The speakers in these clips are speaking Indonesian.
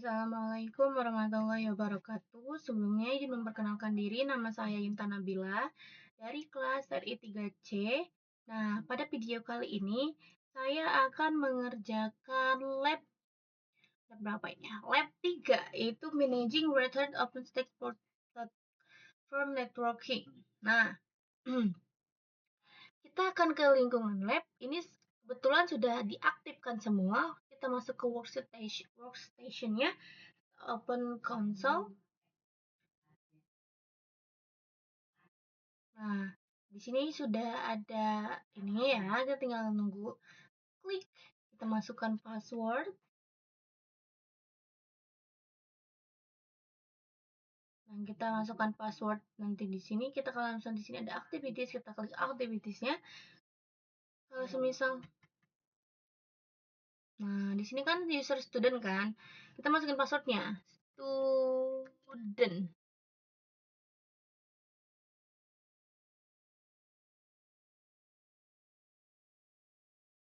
Assalamualaikum warahmatullahi wabarakatuh. Sebelumnya izin memperkenalkan diri, nama saya Intan Nabila dari kelas RI 3C. Nah, pada video kali ini saya akan mengerjakan lab berapa ini ya? Lab 3, yaitu Managing Return Open Stack Platform Networking. Nah, kita akan ke lingkungan lab. Ini kebetulan sudah diaktifkan semua. Kita masuk ke workstation-nya, open console. Nah, di sini sudah ada ini ya, kita tinggal nunggu klik, kita masukkan password. Dan kita masukkan password nanti di sini, kita kalau misalnya di sini ada activities, kita klik activitiesnya. Kalau semisal nah, di sini kan user student kan. Kita masukin passwordnya. Student.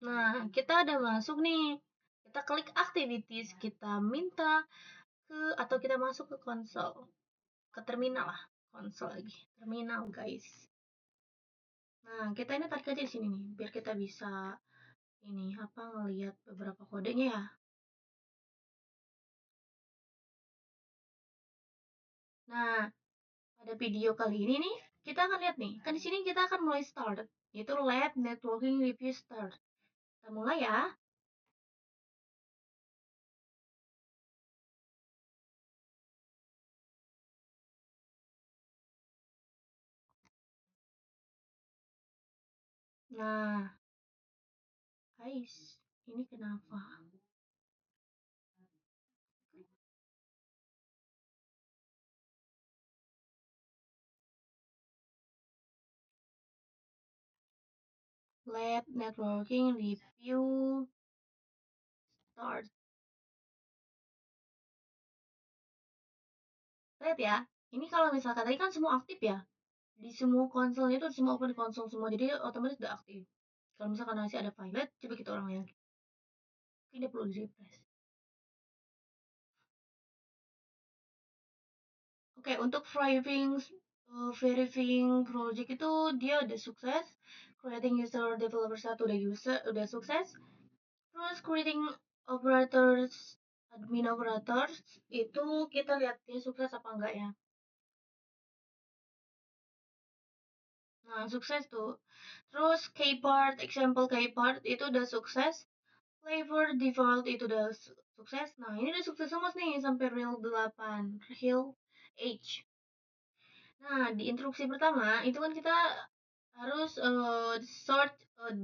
Nah, kita ada masuk nih. Kita klik activities, kita minta atau kita masuk ke konsol, ke terminal lah, konsol lagi, terminal guys. Nah, kita ini tarik aja di sini nih, biar kita bisa ini apa ngelihat beberapa kodenya ya. Nah, pada video kali ini nih, kita akan lihat nih, kan di sini kita akan mulai start, yaitu lab networking review start. Kita mulai ya. Nah, guys, ini kenapa? Lab networking review start. Lihat ya, ini kalau misalkan tadi kan semua aktif ya. Di semua konsolnya itu semua open konsol semua, jadi otomatis udah aktif. Kalau misalkan masih ada pilot, coba kita orang yang ini perlu di refresh. Oke, untuk verifying project itu dia udah sukses. Creating user developer satu udah sukses. Terus creating operators admin operators itu kita lihat dia sukses apa enggak ya. Nah, sukses tuh. Terus keypart, example keypart itu udah sukses. Flavor default itu udah sukses. Nah, ini udah sukses semua nih sampai real 8, real H. Nah, di instruksi pertama itu kan kita harus sort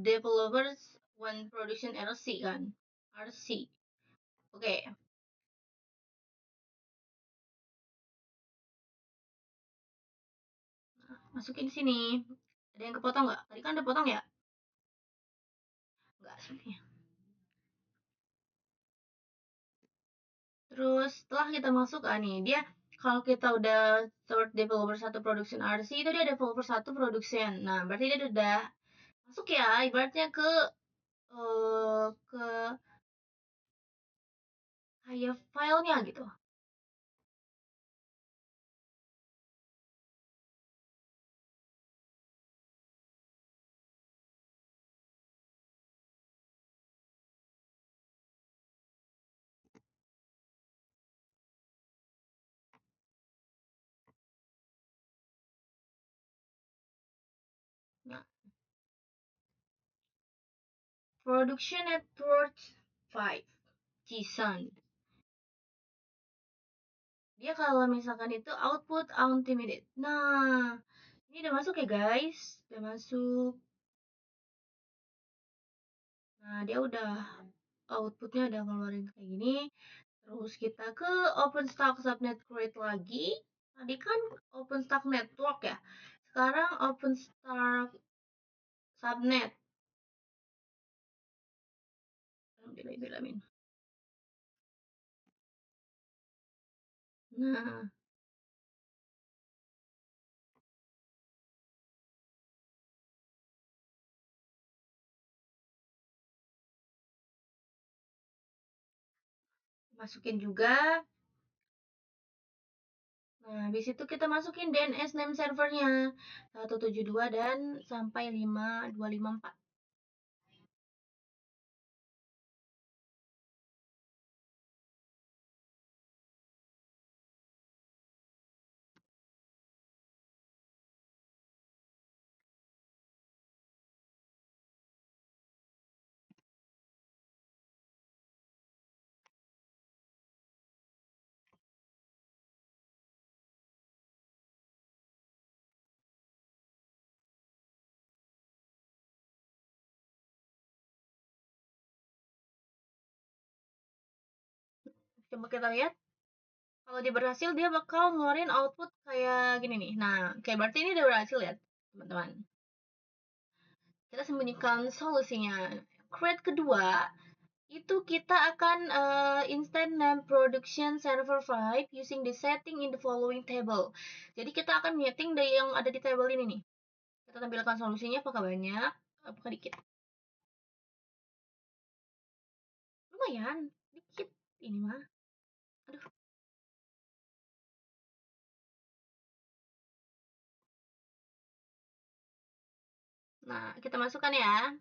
developers when production RC kan. RC. Oke, masukin sini. Ada yang kepotong nggak? Tadi kan udah potong ya? Nggak sebenarnya. Terus setelah kita masuk nih, dia kalau kita udah sort developer satu production RC itu dia developer satu production. Nah, berarti dia udah masuk ya ibaratnya ke kayak filenya gitu. Nah, production network 5 JSON. Dia kalau misalkan itu output unlimited. Nah, ini udah masuk ya guys, udah masuk. Nah, dia udah outputnya udah ngeluarin kayak gini. Terus kita ke OpenStack subnet create lagi. Tadi kan OpenStack network ya. Sekarang OpenStack subnet. Alhamdulillah. Nah, Masukin juga. Nah, habis itu kita masukin DNS name servernya 172 dan sampai 5254. Coba kita lihat. Kalau dia berhasil, dia bakal ngeluarin output kayak gini nih. Nah, kayak berarti ini udah berhasil ya, teman-teman. Kita sembunyikan solusinya. Create kedua, itu kita akan instant name production server file using the setting in the following table. Jadi kita akan nyeting dari yang ada di table ini nih. Kita tampilkan solusinya apakah banyak, apakah dikit. Lumayan, dikit ini mah. Aduh. Nah, kita masukkan ya.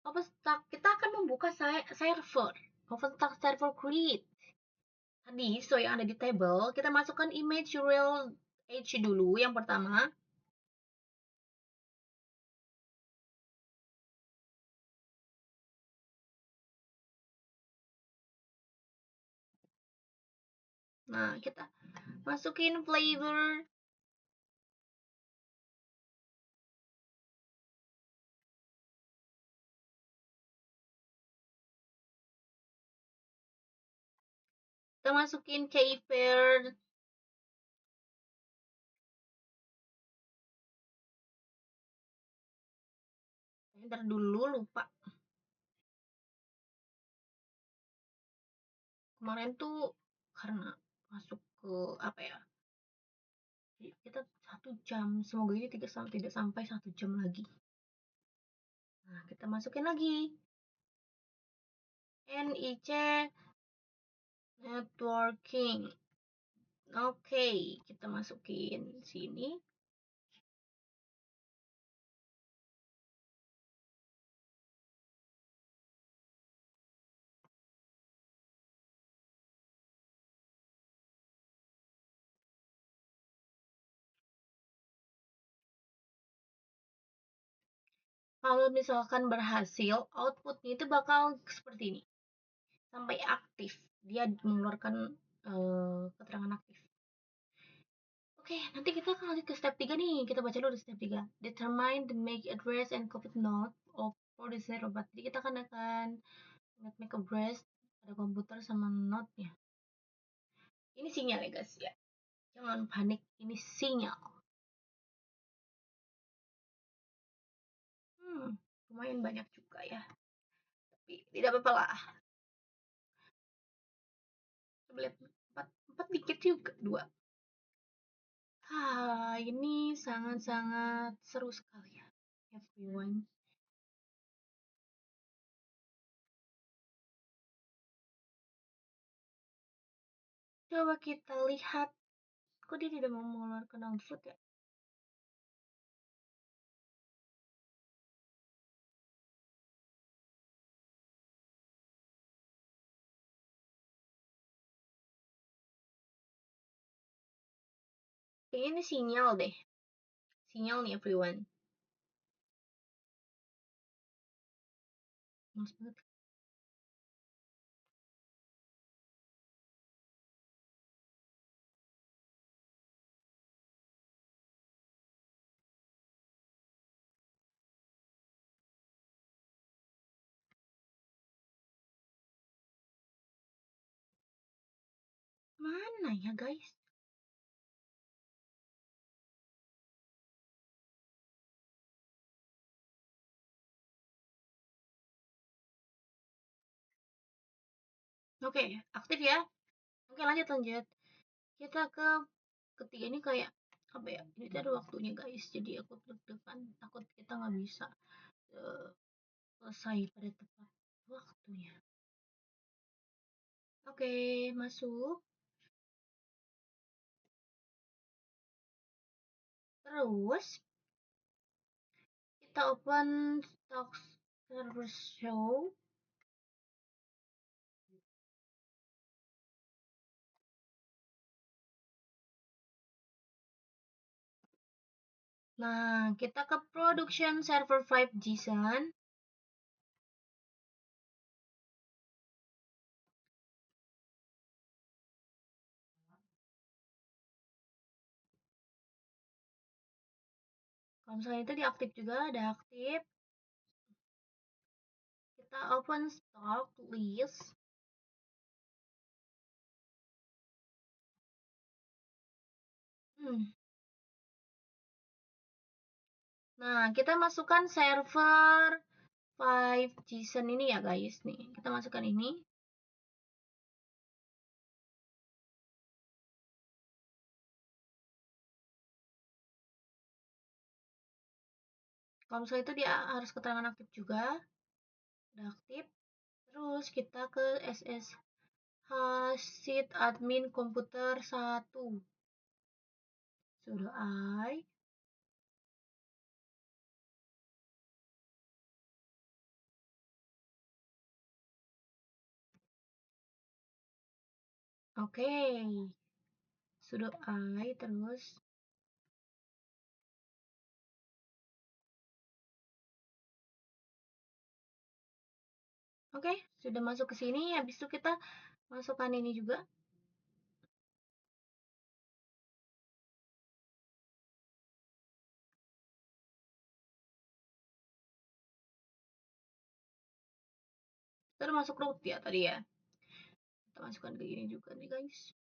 OpenStack kita akan membuka server. OpenStack server create. Tadi, so yang ada di table, kita masukkan image URL H dulu yang pertama. Nah, kita masukin flavor. Kita masukin keypair. Ntar dulu lupa. Kemarin tuh karena masuk ke apa ya? Jadi kita 1 jam. Semoga ini tidak sampai 1 jam lagi. Nah, kita masukin lagi. NIC networking. Oke, kita masukin sini. Kalau misalkan berhasil, outputnya itu bakal seperti ini. Sampai aktif. Dia mengeluarkan keterangan aktif. Oke, nanti kita akan lanjut ke step 3 nih. Kita baca dulu step 3. Determine the MAC address and copy node of for the robot. Jadi kita akan MAC address pada komputer sama node-nya. Ini sinyal ya guys ya. Jangan panik, ini sinyal. Lumayan banyak juga ya. Tapi tidak apa-apa lah. Coba lihat 4 dikit juga, 2. Ini sangat-sangat seru sekali ya, everyone. Coba kita lihat, kok dia tidak mau mengeluarkan output ya? Kayaknya ini sinyal deh. Sinyal nih everyone. Mas banget. Mana ya guys? Oke, aktif ya. Oke, lanjut. Kita ke ketiga ini kayak apa ya? Ini ada waktunya guys. Jadi aku deg-degan, takut kita nggak bisa. selesai pada tepat waktunya. Oke, masuk. Terus kita open stock server show. Nah, kita ke production server 5 JSON. Kalau misalnya itu diaktif juga, ada aktif. Kita open stock list. Hmm. Nah, kita masukkan server 5 JSON ini ya guys nih. Kita masukkan ini. Kalau misalnya itu dia harus keterangan aktif juga. Udah aktif. Terus kita ke sheet admin komputer 1. Sudah I. Oke. Sudah I terus. Oke, sudah masuk ke sini. Habis itu kita masukkan ini juga. Kita masuk root ya tadi ya. Kita masukkan ke ini juga nih guys.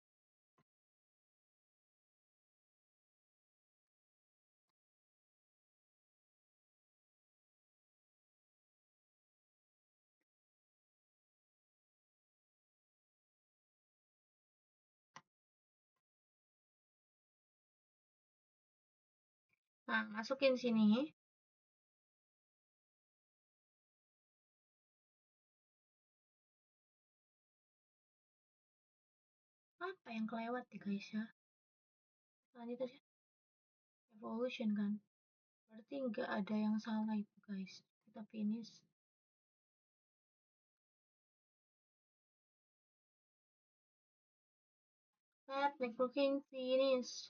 Nah, masukin sini. Apa yang kelewat nih guys ya? Lanjut aja. Evolution kan. Berarti nggak ada yang salah itu guys. Kita finish. Set networking finish.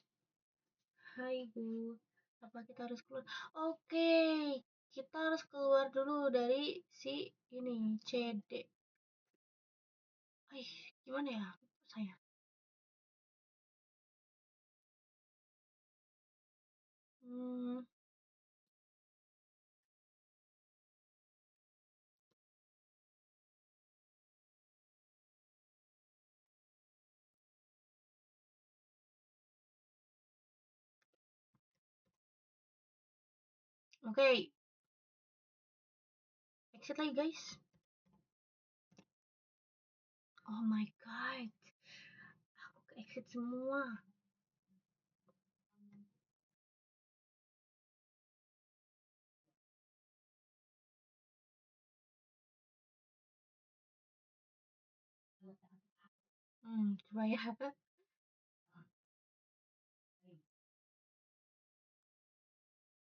Hai Bu. Apa kita harus keluar? Oke. Kita harus keluar dulu dari si ini CD. Gimana ya? Saya. Hmm, oke. Exit lagi guys. Oh my god. Aku ke exit semua. Coba ya.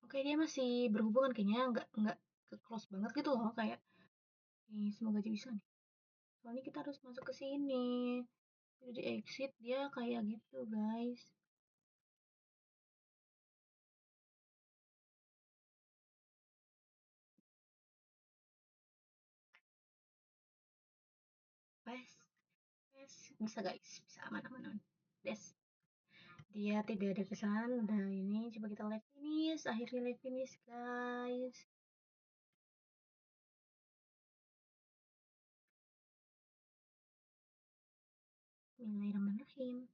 Oke, dia masih berhubungan kayaknya nggak ke close banget gitu loh kayak nih semoga aja bisa nih. Soalnya kita harus masuk ke sini. Udah di exit dia kayak gitu, guys. Pas, pas bisa guys, bisa aman-aman. Des. Dia tidak ada kesan. Udah ini coba kita live finish. Akhirnya live finish, guys. Bismillahirrahmanirrahim.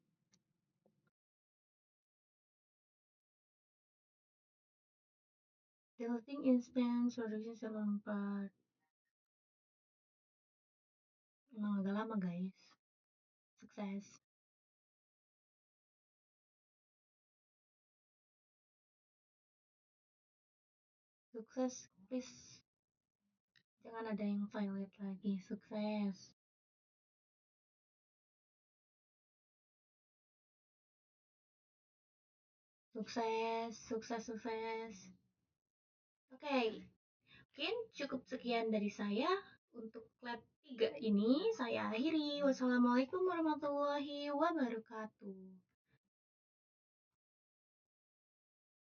Deleting instance, production server 4. Emang agak lama, guys. Sukses. Sukses, please. Kan ada yang violet lagi. Sukses. Sukses, sukses, sukses. Oke, mungkin cukup sekian dari saya. Untuk lab 3 ini saya akhiri. Wassalamualaikum warahmatullahi wabarakatuh.